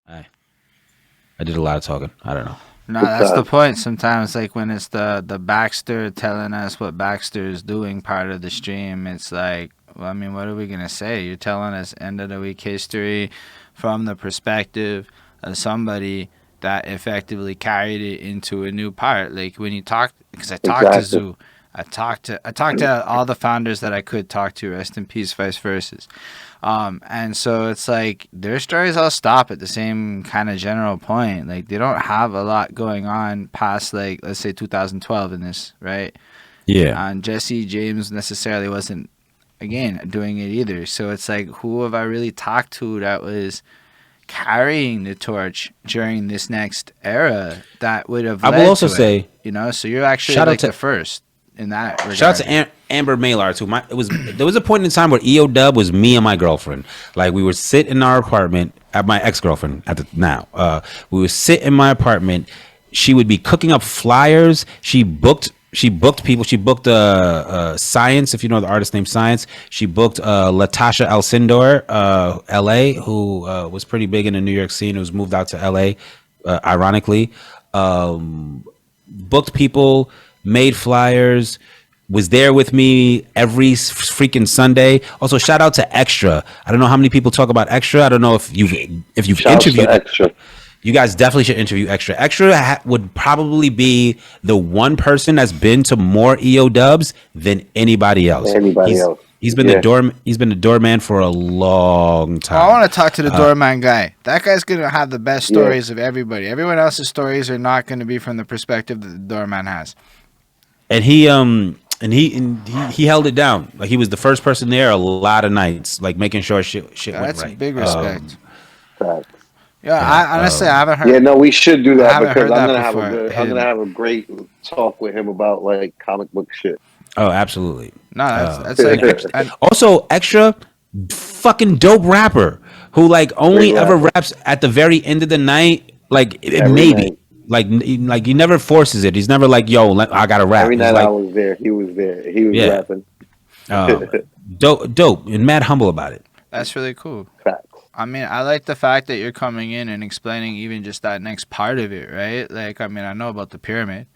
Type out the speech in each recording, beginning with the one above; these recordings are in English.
I did a lot of talking. I don't know. No, that's the point. Sometimes, like when it's the Baxter telling us what Baxter is doing part of the stream, it's like, well, I mean, what are we gonna say? You're telling us end of the week history from the perspective of somebody that effectively carried it into a new part. Like when you talk, because I talked to Zoo, I talked to all the founders that I could talk to. Rest in peace, vice versa. And so it's like their stories all stop at the same kind of general point. Like they don't have a lot going on past, like, let's say 2012 in this, right? Yeah. And Jesse James necessarily wasn't, again, doing it either. So it's like, who have I really talked to that was carrying the torch during this next era that would have led I will also to say, it, you know? So you're actually shout out like to the first in that regard. shout out to Amber Malar too. There was a point in time where EO Dub was me and my girlfriend. Like we would sit in our apartment at my ex-girlfriend at the now. We would sit in my apartment. She would be cooking up flyers. She booked people. She booked Science, if you know the artist named Science. She booked Latasha Alcindor, LA, who was pretty big in the New York scene, who's moved out to LA, ironically. Booked people, made flyers, was there with me every freaking Sunday. Also, shout out to Extra. I don't know how many people talk about Extra. I don't know if you've interviewed Extra. You guys definitely should interview Extra. Extra would probably be the one person that's been to more EO Dubs than anybody else. He's been the doorman for a long time. I want to talk to the doorman guy. That guy's gonna have the best stories of everybody. Everyone else's stories are not going to be from the perspective that the doorman has. And he held it down. Like he was the first person there a lot of nights, like making sure shit went right. That's big respect. I honestly I haven't heard. Yeah, no, we should do that because I'm gonna have a great talk with him about like comic book shit. Oh, absolutely. No, that's like also Extra, fucking dope rapper who like only ever raps at the very end of the night, like maybe. Like he never forces it. He's never like, yo, I gotta rap. Every night like, I was there, he was there. He was rapping. Dope, and mad humble about it. That's really cool. Facts. I mean, I like the fact that you're coming in and explaining even just that next part of it, right? Like, I mean, I know about the pyramid,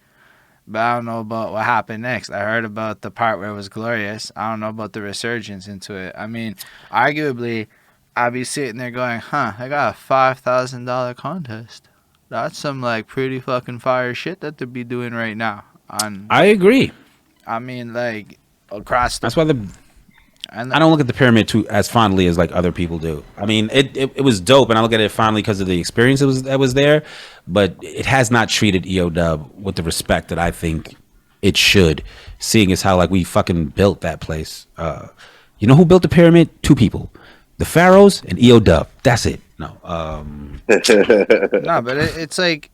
but I don't know about what happened next. I heard about the part where it was glorious. I don't know about the resurgence into it. I mean, arguably, I'd be sitting there going, I got a $5,000 contest. That's some like pretty fucking fire shit that they'd be doing right now. I agree. I mean, like across. That's why I don't look at the pyramid too as fondly as like other people do. I mean, it was dope, and I look at it fondly because of the experience that was there. But it has not treated EO Dub with the respect that I think it should, seeing as how like we fucking built that place. You know who built the pyramid? Two people: the pharaohs and EO Dub. That's it. No, no, but it's like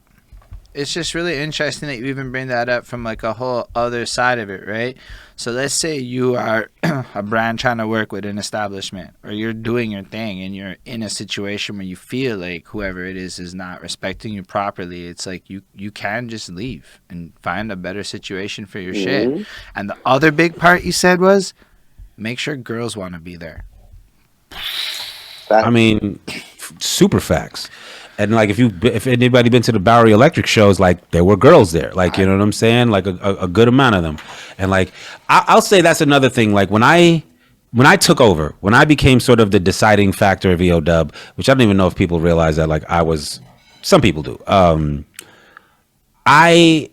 it's just really interesting that you even bring that up from like a whole other side of it, right? So let's say you are a brand trying to work with an establishment, or you're doing your thing and you're in a situation where you feel like whoever it is not respecting you properly. It's like you can just leave and find a better situation for your shit. And the other big part you said was make sure girls want to be there. I mean, super facts. And like if anybody been to the Bowery Electric shows, like there were girls there, like you know what I'm saying, like a good amount of them. And like I'll say that's another thing. Like when I took over, when I became sort of the deciding factor of EO Dub, which I don't even know if people realize that, like I was, some people do. I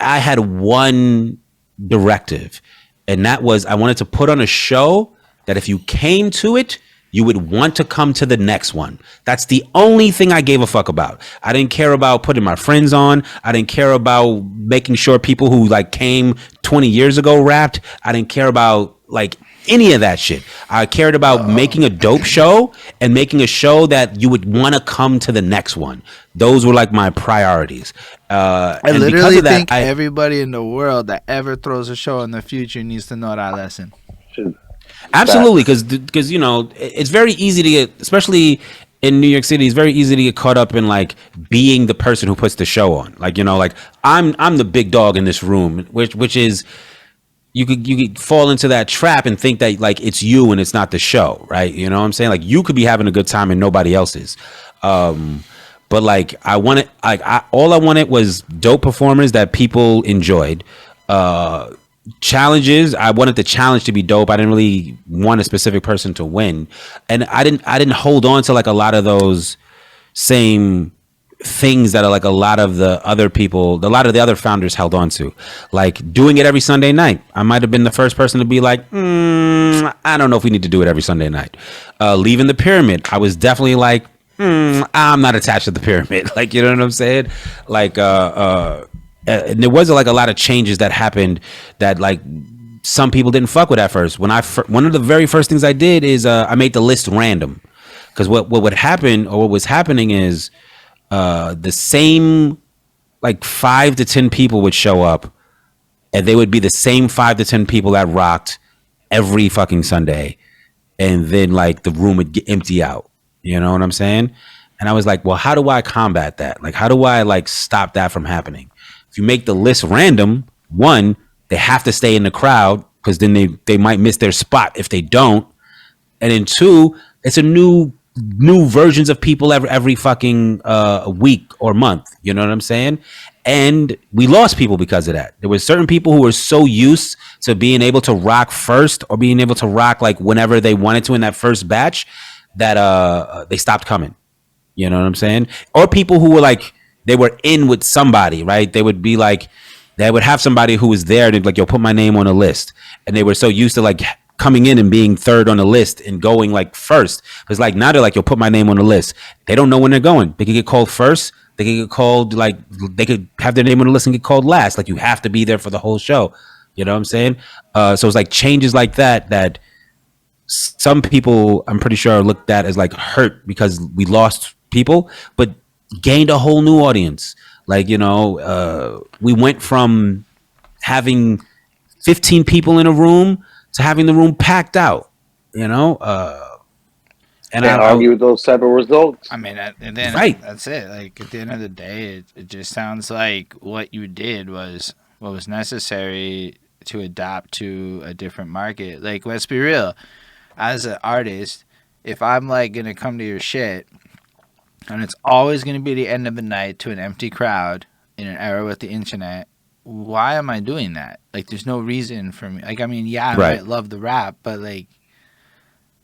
had one directive, and that was I wanted to put on a show that if you came to it, you would want to come to the next one. That's the only thing I gave a fuck about. I didn't care about putting my friends on. I didn't care about making sure people who like came 20 years ago rapped. I didn't care about like any of that shit. I cared about making a dope show and making a show that you would want to come to the next one. Those were like my priorities. I literally think everybody in the world that ever throws a show in the future needs to know that lesson. Absolutely, because you know it's very easy to get, especially in New York City, it's very easy to get caught up in like being the person who puts the show on. Like you know, like I'm the big dog in this room, which is you could fall into that trap and think that like it's you and it's not the show, right? You know what I'm saying? Like you could be having a good time and nobody else is. But like I wanted, all I wanted was dope performers that people enjoyed. Challenges. I wanted the challenge to be dope. I didn't really want a specific person to win, and I didn't hold on to like a lot of those same things that are like a lot of the other founders held on to, like doing it every Sunday night. I might have been the first person to be like, I don't know if we need to do it every Sunday night. Leaving the pyramid, I was definitely like, I'm not attached to the pyramid. Like, you know what I'm saying? Like, and there was like a lot of changes that happened that like some people didn't fuck with at first. One of the very first things I did is I made the list random, because what would happen, or what was happening is the same like 5 to 10 people would show up, and they would be the same 5 to 10 people that rocked every fucking Sunday, and then like the room would get empty out. You know what I'm saying? And I was like, well, how do I combat that? Like, how do I like stop that from happening? If you make the list random, one, they have to stay in the crowd, because then they might miss their spot if they don't. And then two, it's a new versions of people every fucking week or month. You know what I'm saying? And we lost people because of that. There were certain people who were so used to being able to rock first, or being able to rock like whenever they wanted to in that first batch, that they stopped coming. You know what I'm saying? Or people who were like, they were in with somebody, right? They would be like, they would have somebody who was there and they'd be like, yo, put my name on a list. And they were so used to like coming in and being third on the list and going like first. It's like, now they're like, yo, put my name on the list. They don't know when they're going. They could get called first. They could get called, like, they could have their name on the list and get called last. Like, you have to be there for the whole show. You know what I'm saying? So it's like changes like that some people, I'm pretty sure, looked at as like hurt because we lost people, but gained a whole new audience. Like, you know, we went from having 15 people in a room to having the room packed out, you know? And Can't argue with those type of results. I mean, and then Right. that's it. Like, at the end of the day, it just sounds like what you did was what was necessary to adapt to a different market. Like, let's be real. As an artist, if I'm like going to come to your shit and it's always going to be the end of the night to an empty crowd in an era with the internet, why am I doing that? Like, there's no reason for me. Like, I mean, yeah, I might love the rap, but like,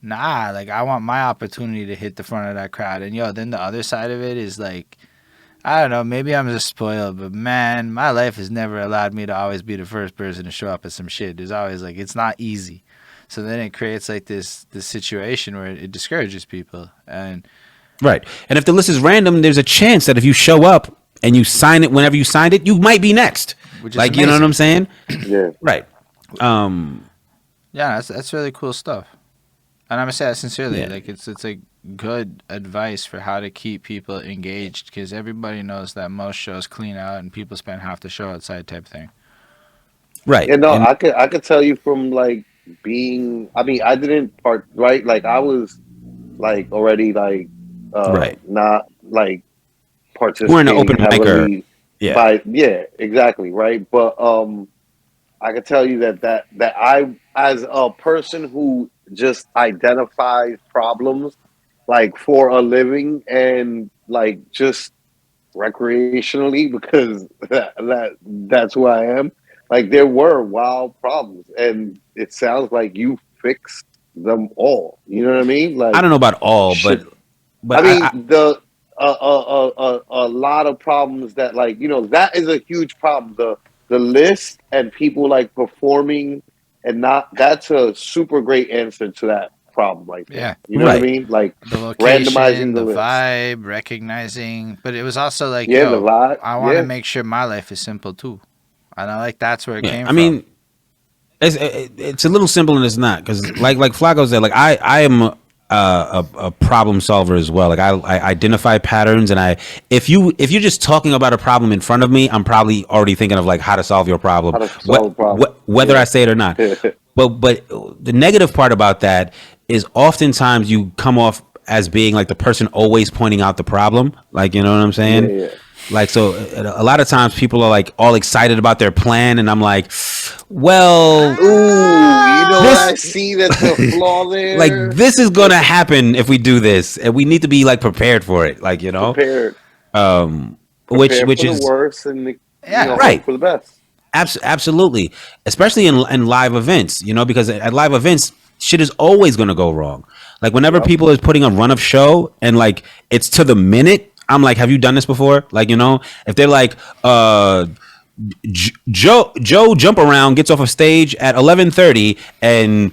nah, like, I want my opportunity to hit the front of that crowd. And yo, then the other side of it is like, I don't know, maybe I'm just spoiled, but man, my life has never allowed me to always be the first person to show up at some shit. There's always like, it's not easy. So then it creates like this situation where it discourages people. And right. And if the list is random, there's a chance that if you show up and you sign it whenever you signed it, you might be next. Which is like, amazing. you know what I'm saying? Yeah. Right. Yeah, that's really cool stuff. And I'm gonna say that sincerely. Yeah. Like, it's like good advice for how to keep people engaged, because everybody knows that most shows clean out and people spend half the show outside type thing. Right. Yeah, no, And- I could tell you from like being, I mean, I didn't part, right? Like, I was like already like Right. not like participating We're in an open heavily micer. Yeah. by, yeah, exactly, right? But I could tell you that I, as a person who just identifies problems like for a living and like just recreationally, because that's who I am. Like, there were wild problems, and it sounds like you fixed them all. You know what I mean? Like, I don't know about all, shit. but I mean, a lot of problems that, like, you know, that is a huge problem. The list and people like performing and not, that's a super great answer to that problem. Like, Yeah. you know what I mean? Like, The location, randomizing the the list. vibe, recognizing. But it was also like, Yeah, yo, the vibe. I want to Yeah. make sure my life is simple too. And I like that's where it came I from. mean, it's a little simple and it's not, because like Flacko said, like I am a problem solver as well. Like I identify patterns, and if you're just talking about a problem in front of me, I'm probably already thinking of like how to solve your problem, How to solve a problem. whether Yeah. I say it or not. But the negative part about that is oftentimes you come off as being like the person always pointing out the problem. Like, you know what I'm saying? Yeah, yeah. Like, so a lot of times people are like all excited about their plan, and I'm like, well, Ooh, you know what I this see that's a flaw like there? this is gonna happen if we do this, and we need to be like prepared for it. Like, you know, Prepare, which for the is worst and Yeah. hope right. for the best. Absolutely, especially in live events, you know, because at live events, shit is always going to go wrong. Like whenever Yep. people is putting a run of show and like it's to the minute, I'm like, have you done this before? Like, you know, if they're like, Joe jump around gets off of stage at 11:30 and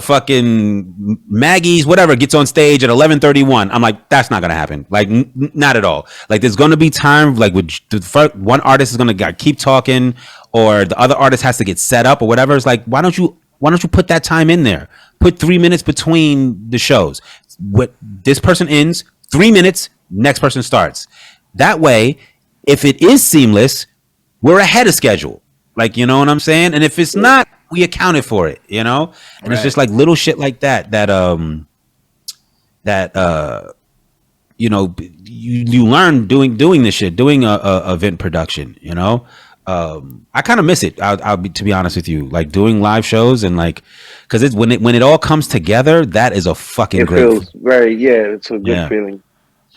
fucking Maggie's whatever gets on stage at 11:31. I'm like, that's not gonna happen. Like, not at all. Like, there's gonna be time. Like, with the first, one artist is gonna keep talking, or the other artist has to get set up or whatever. It's like, why don't you put that time in there? Put 3 minutes between the shows. What this person ends, 3 minutes, next person starts. That way, if it is seamless, we're ahead of schedule. Like, you know what I'm saying? And if it's not, we accounted for it, you know? And it's just like little shit like that you know, you learn doing this shit, doing a event production, you know? I kind of miss it. I'll be, to be honest with you, like doing live shows and like, cause it's when it all comes together, that is a fucking It great feels it's a good feeling.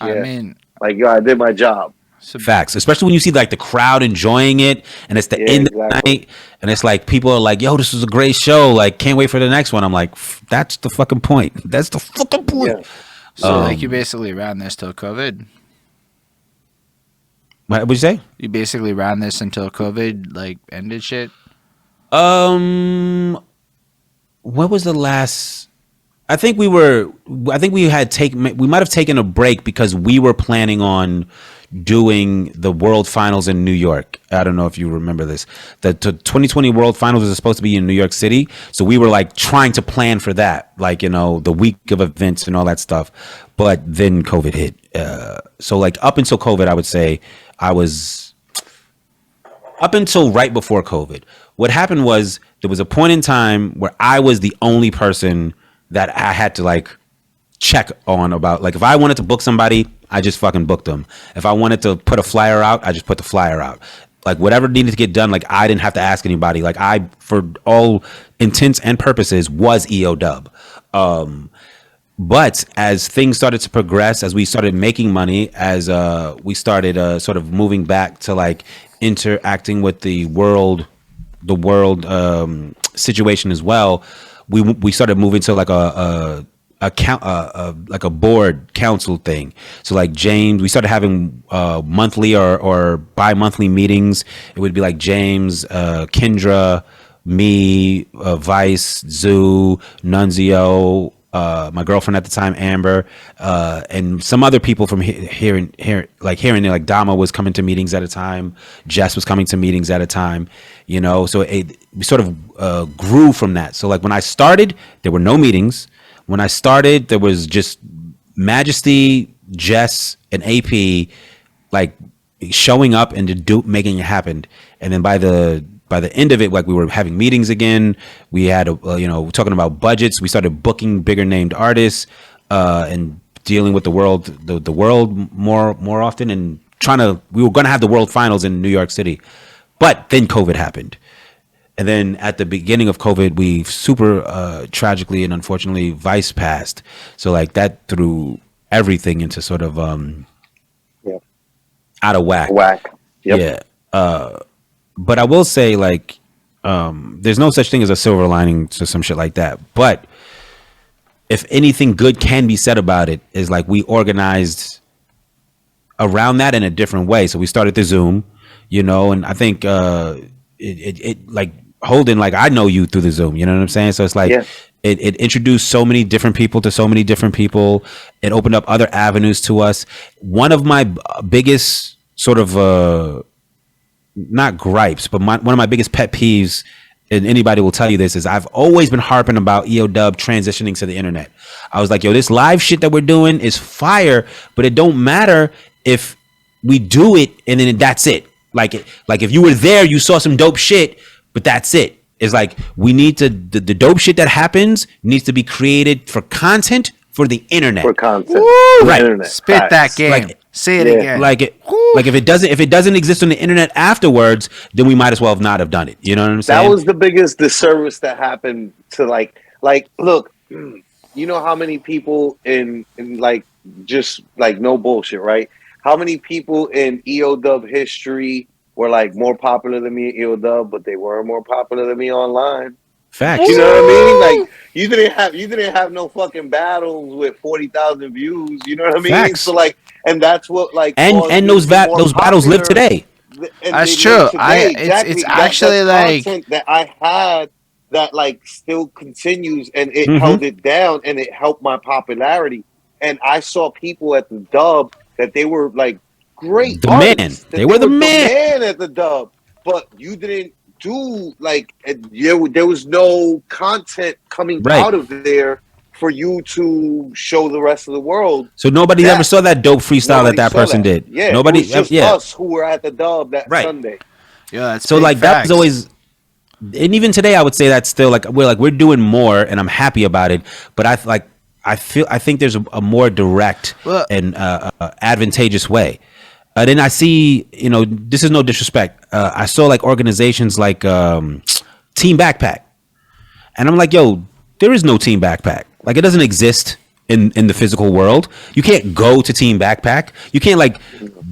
Yeah. I mean, like, yo, I did my job. facts, especially when you see like the crowd enjoying it and it's the end of the night and it's like people are like, yo, this was a great show, like can't wait for the next one. I'm like, that's the fucking point. That's the fucking point. Yeah. so like you basically ran this till COVID. What would you say? You basically ran this until COVID like ended shit. What was the last? I think we might have taken a break because we were planning on doing the World Finals in New York. I don't know if you remember this. The 2020 World Finals was supposed to be in New York City, so we were like trying to plan for that, like, you know, the week of events and all that stuff. But then COVID hit. So like up until COVID, I would say I was up until right before COVID. What happened was there was a point in time where I was the only person that I had to like check on about, like, if I wanted to book somebody, I just fucking booked them. If I wanted to put a flyer out, I just put the flyer out. Like whatever needed to get done, like I didn't have to ask anybody. Like I, for all intents and purposes, was EO Dub. But as things started to progress, as we started making money, as we started sort of moving back to like interacting with the world situation as well, we started moving to like a board council thing. So like James, we started having monthly or bi-monthly meetings. It would be like James, Kendra, me, Vice, Zoo, Nunzio, my girlfriend at the time, Amber, and some other people from here and there. Like Dama was coming to meetings at a time, Jess was coming to meetings at a time, you know. So we sort of grew from that. So like when I started, there were no meetings. When I started, there was just Majesty, Jess, and AP, like showing up and making it happen. And then by the end of it, like we were having meetings again. We had talking about budgets. We started booking bigger named artists and dealing with the world more often, and we were going to have the World Finals in New York City, but then COVID happened. And then at the beginning of COVID, we super tragically and unfortunately Vice passed. So like that threw everything into sort of out of whack. Yep. Yeah. But I will say, like, there's no such thing as a silver lining to some shit like that. But if anything good can be said about it, is like we organized around that in a different way. So we started the Zoom, you know, and I think it like Holden, like I know you through the Zoom, you know what I'm saying? So it's like it introduced so many different people to so many different people. It opened up other avenues to us. One of my biggest sort of not gripes, but one of my biggest pet peeves, and anybody will tell you this, is I've always been harping about EO Dub transitioning to the internet. I was like, yo, this live shit that we're doing is fire, but it don't matter if we do it and then that's it. Like if you were there, you saw some dope shit, but that's it. It's like we need to the dope shit that happens needs to be created for content for the internet. For content. Woo! For Right. internet. Spit that game. Like Say it Yeah. again. Like if it doesn't exist on the internet afterwards, then we might as well have not have done it. You know what I'm saying? That was the biggest disservice that happened to like look, you know how many people in like just like no bullshit, right? How many people in EOW history were like more popular than me in EOW, but they weren't more popular than me online? Facts. You know what I mean? Like you didn't have no fucking battles with 40,000 views. You know what I mean? Facts. So like, and that's what like And caused me to be more those battles live popular. today. And That's they live true. today. It's Exactly. actually That's like content that I had that like still continues, and it Mm-hmm. held it down, and it helped my popularity. And I saw people at the dub that they were like great The man. artists, They that they were the were the man. man at the dub, but you didn't do like there was no content coming Right. out of there for you to show the rest of the world. So nobody ever That saw that dope freestyle nobody that saw person that. did. Yeah, it Nobody. was just Yeah. us who were at the dub that Right. Sunday. yo, that's So big like that was facts. always, and even today I would say that's still like we're doing more, and I'm happy about it. But I think there's a more direct Well- and advantageous way. Then I see, this is no disrespect. I saw like organizations like Team Backpack, and I'm like, yo, there is no Team Backpack. Like it doesn't exist in the physical world. You can't go to Team Backpack. You can't like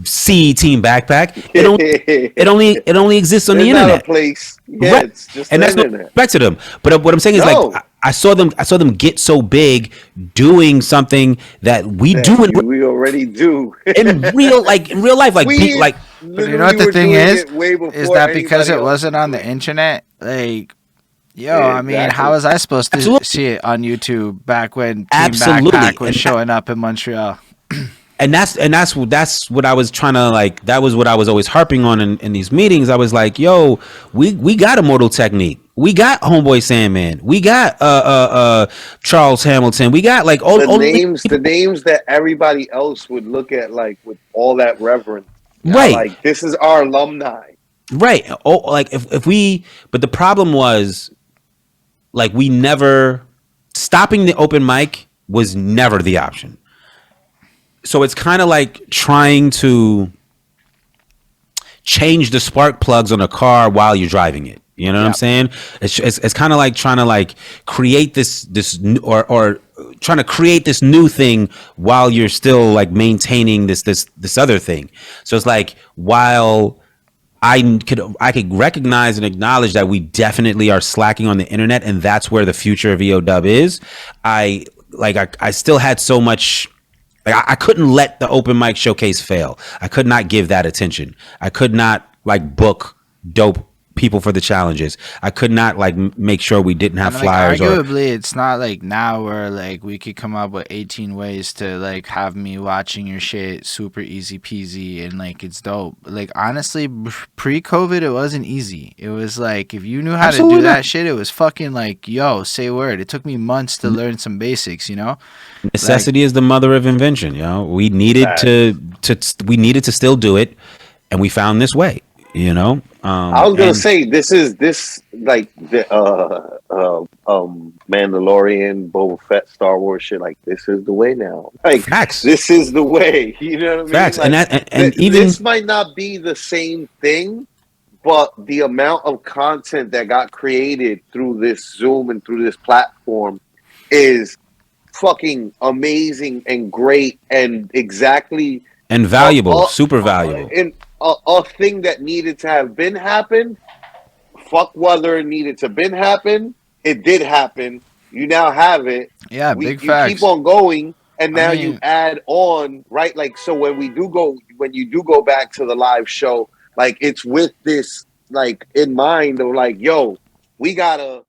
see Team Backpack. It only exists on the There's not internet. a place. Yeah, Right. it's just And the that's no internet. respect to them. But what I'm saying is No. like I saw them get so big doing something that we do We already do. in real life. Like We like But you know what the were thing doing is? it way Is before that because anybody it else wasn't was on the doing it. internet? Like, yo, Yeah, I mean, exactly. how was I supposed to Absolutely. see it on YouTube back when Team Absolutely. Backpack was And showing up in Montreal? and that's what I was trying to like. That was what I was always harping on in these meetings. I was like, yo, we got Immortal Technique. We got Homeboy Sandman. We got Charles Hamilton. We got like all The these people. names that everybody else would look at like with all that reverence. Right. Like this is our alumni. Right. Oh, like if we, but the problem was like we never stopping the open mic was never the option. So it's kind of like trying to change the spark plugs on a car while you're driving it. You know what I'm Yep. saying? It's kind of like trying to like create this new, or trying to create this new thing while you're still like maintaining this other thing. So it's like while I could recognize and acknowledge that we definitely are slacking on the internet, and that's where the future of EOW is. I still had so much. Like I couldn't let the open mic showcase fail. I could not give that attention. I could not like book dope people for the challenges. I could not like make sure we didn't have And, like, flyers or arguably, it's not like now where like we could come up with 18 ways to like have me watching your shit super easy peasy and like it's dope. Like honestly, pre-COVID, it wasn't easy. It was like if you knew how Absolutely to do not. that shit, it was fucking like yo, say word. It took me months to learn some basics, you know. necessity is the mother of invention. You know, we needed we needed to still do it, and we found this way. You know, I was gonna and- say this like the Mandalorian, Boba Fett, Star Wars shit. Like this is the way now. Like Facts. this is the way. You know what I mean? Facts. Like, And that- and even- this might not be the same thing, but the amount of content that got created through this Zoom and through this platform is fucking amazing and great and exactly and valuable, super valuable. and a thing that needed to have been happened. Fuck whether it needed to been happen. It did happen. You now have it. Yeah, You big facts. keep on going, and now I you mean- add on, right? Like so, when you do go back to the live show, like it's with this like in mind of like, yo, we gotta